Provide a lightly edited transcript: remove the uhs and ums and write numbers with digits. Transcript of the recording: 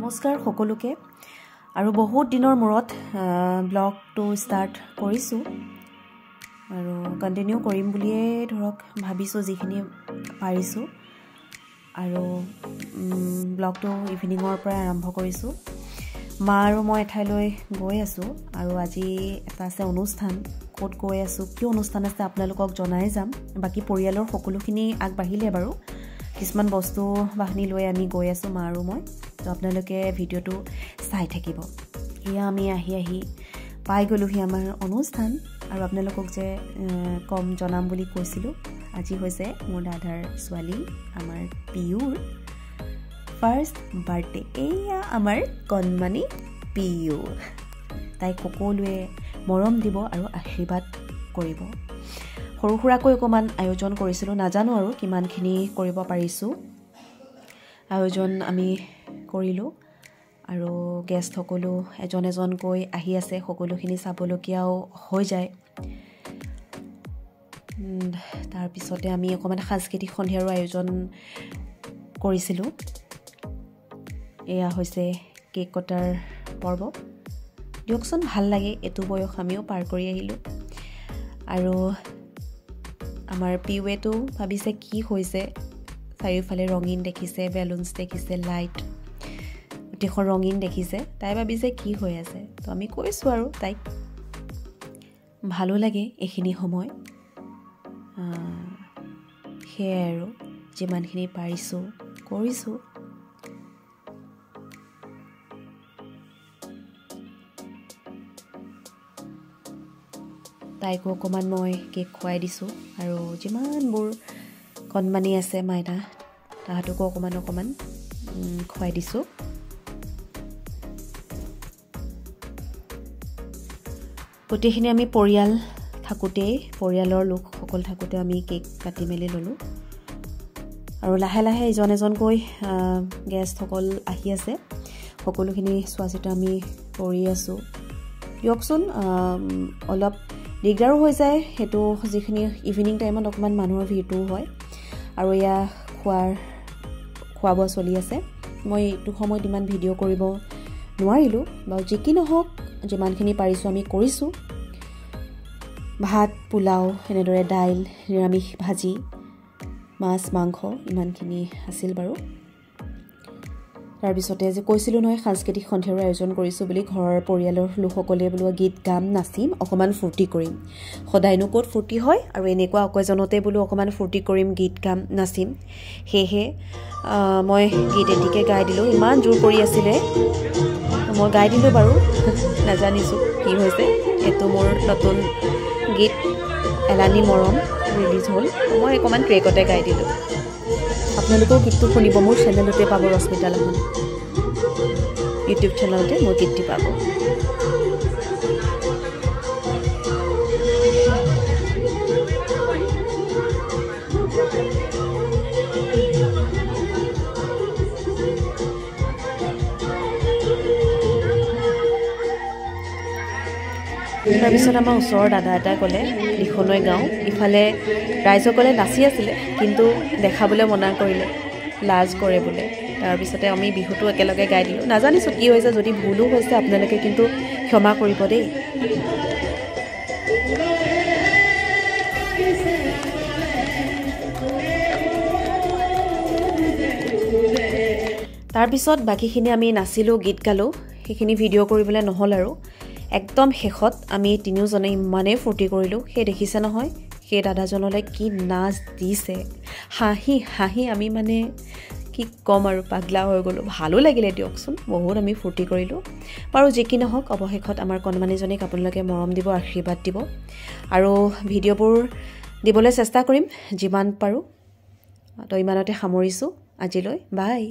নমস্কাৰ সকলোকে আৰু বহুত দিনৰ মূৰত ব্লগটো ষ্টাৰ্ট কৰিছো আৰু কন্টিনিউ কৰিম বুলিয়ে ধৰক ভাবিছো যিখিনি পাৰিছো আৰু ব্লগটো ইভিনিংৰ পৰা আৰম্ভ কৰিছো মা আৰু মই এঠাইলৈ গৈ আছো আৰু আজি এটা আছে অনুষ্ঠান ক'ত গৈ আছো কি অনুষ্ঠান আছে আপোনালোকক জনাই যাম বাকি পৰিয়ালৰ সকলোখিনি আগবাঢ়িলে বাৰু কিছুমান বস্তু বাহনি লৈ আমি গৈ আছো মা আৰু মই তো আপোনালোকে ভিডিওটো চাই থাকিব ইয়া আমি আহি পাই গলোহি আমাৰ অনুষ্ঠান আৰু আপোনালোকক যে কম জনাম বুলি কৈছিলো আজি হৈছে মোৰ দাদাৰ ছোৱালী আমাৰ পিউৰ ফাৰ্ষ্ট বাৰ্থডে এয়া আমাৰ কণমানি পিউ তাই সকলোৱে মৰম দিব আৰু আশীৰ্বাদ কৰিব সৰু খুৰাকৈ অকমান আয়োজন কৰিছিলো নাজানো আৰু কিমানখিনি কৰিব পাৰিছো আয়োজন আমি কৰিলো আৰু গেষ্ট সকলো এজন কৈ আছে সকলোখিনি চাবলকিয়াও হৈ যায় তাৰ পিছতে আমি অকমান সাংস্কৃতিক সন্ধিয়াৰ আয়োজন কৰিছিলো এয়া হৈছে কেক কটাৰ পৰ্ব দিয়কচোন ভাল লাগে এটো বয়স আমিও পাৰ কৰি আহিলো আৰু আমাৰ পিউৱেটো ভাবিছে কি হৈছে চাৰিওফালে ৰঙিন দেখিছে বেলুনছ দেখিছে লাইট গোটেইখন ৰঙিন দেখিছে তাই ভাবিছে কি হৈ আছে তো আমি কৈছো আৰু তাইক ভালো লাগে এইখিনি সময় সেয়াই আৰু যিমানখিনি পাৰিছো কৰিছো তাইকো অকমান মই কেক খুৱাই দিছো আৰু যিমানবোৰ কণমানি আছে মাইনা তাহাঁতকো অকমান খুৱাই দিছো গোটেইখিনি আমি পৰিয়াল থাকোতেই পৰিয়ালৰ লোক সকল থাকোতে আমি কেক কাটি মেলি ললো আৰু লাহে লাহে এজনকৈ গেষ্ট সকল আহি আছে সকলোখিনি চোৱাচিতা আমি কৰি আছো দিয়কচোন অলপ দিগদাৰো হৈ যায় হেতু যিখিনি ইভিনিং টাইমত অকমান মানুহৰ ভিৰটো হয় আৰু ইয়া খোৱা চলি আছে মই এইটো সময়ত ইমান ভিডিও কৰিব নোৱাৰিলো বা যিকি নহওক যিমানখিনি পাৰিছো আমি কৰিছো ভাত পোলাও এনেদৰে দাইল নিৰামিষ ভাজি মাছ মাংস ইমানখিনি আছিল বাৰু তাৰ পিছতে যে কৈছিলো নহয় সাংস্কৃতিক সন্ধিয়াৰ আয়োজন কৰিছো বুলি ঘৰৰ পৰিয়ালৰ লোকসকলে বোলো গীত গাম নাচিম অকমান ফূৰ্তি কৰিম সদায়নো ক'ত ফূৰ্তি হয় আৰু এনেকুৱা অকেজনতে বোলো অকমান ফূৰ্তি কৰিম গীত গাম নাচিম হেহে মই গীত এটিকে গাই দিলো ইমান জোৰ কৰি আছিলে মই গাই দিলো বাৰু নাজানিছো কি হৈছে এটো মোৰ নতুন গীত এলানি মৰম ৰিলিজ হ'ল মই অকমান ট্ৰেকতে গাই দিলো আপোনালোকেও গীতটো শুনিব মোৰ চেনেলতে পাব ৰশ্মিতা লাহন ইউটিউব চেনেলতে মোৰ গীতটি পাব তাৰপিছত আমাৰ ওচৰৰ দাদা এটা ক'লে লিখনৈ গাঁও ইফালে ৰাইজসকলে নাচি আছিলে কিন্তু দেখাবলৈ মনা কৰিলে লাজ কৰে বোলে তাৰপিছতে আমি বিহুটো একেলগে গাই দিলোঁ নাজানিছোঁ কি হৈছে যদি ভুলো হৈছে আপোনালোকে কিন্তু ক্ষমা কৰিব দেই তাৰপিছত বাকীখিনি আমি নাচিলোঁ গীত গালোঁ সেইখিনি ভিডিঅ' কৰিবলৈ নহ'ল আৰু একদম শেষত আমি তিনিওজনে ইমানেই ফূৰ্তি কৰিলোঁ সেই দেখিছে নহয় সেই দাদাজনলৈ কি নাচ দিছে হাঁহি আমি মানে কি কম আৰু পাগলা হৈ গ'লো ভালো লাগিলে দিয়কচোন বহুত আমি ফূৰ্তি কৰিলোঁ বাৰু যি কি নহওক অৱশেষত আমাৰ কণমানিজনীক আপোনালোকে মৰম দিব আশীৰ্বাদ দিব আৰু ভিডিঅ'বোৰ দিবলৈ চেষ্টা কৰিম যিমান পাৰোঁ তো ইমানতে সামৰিছোঁ আজিলৈ বাই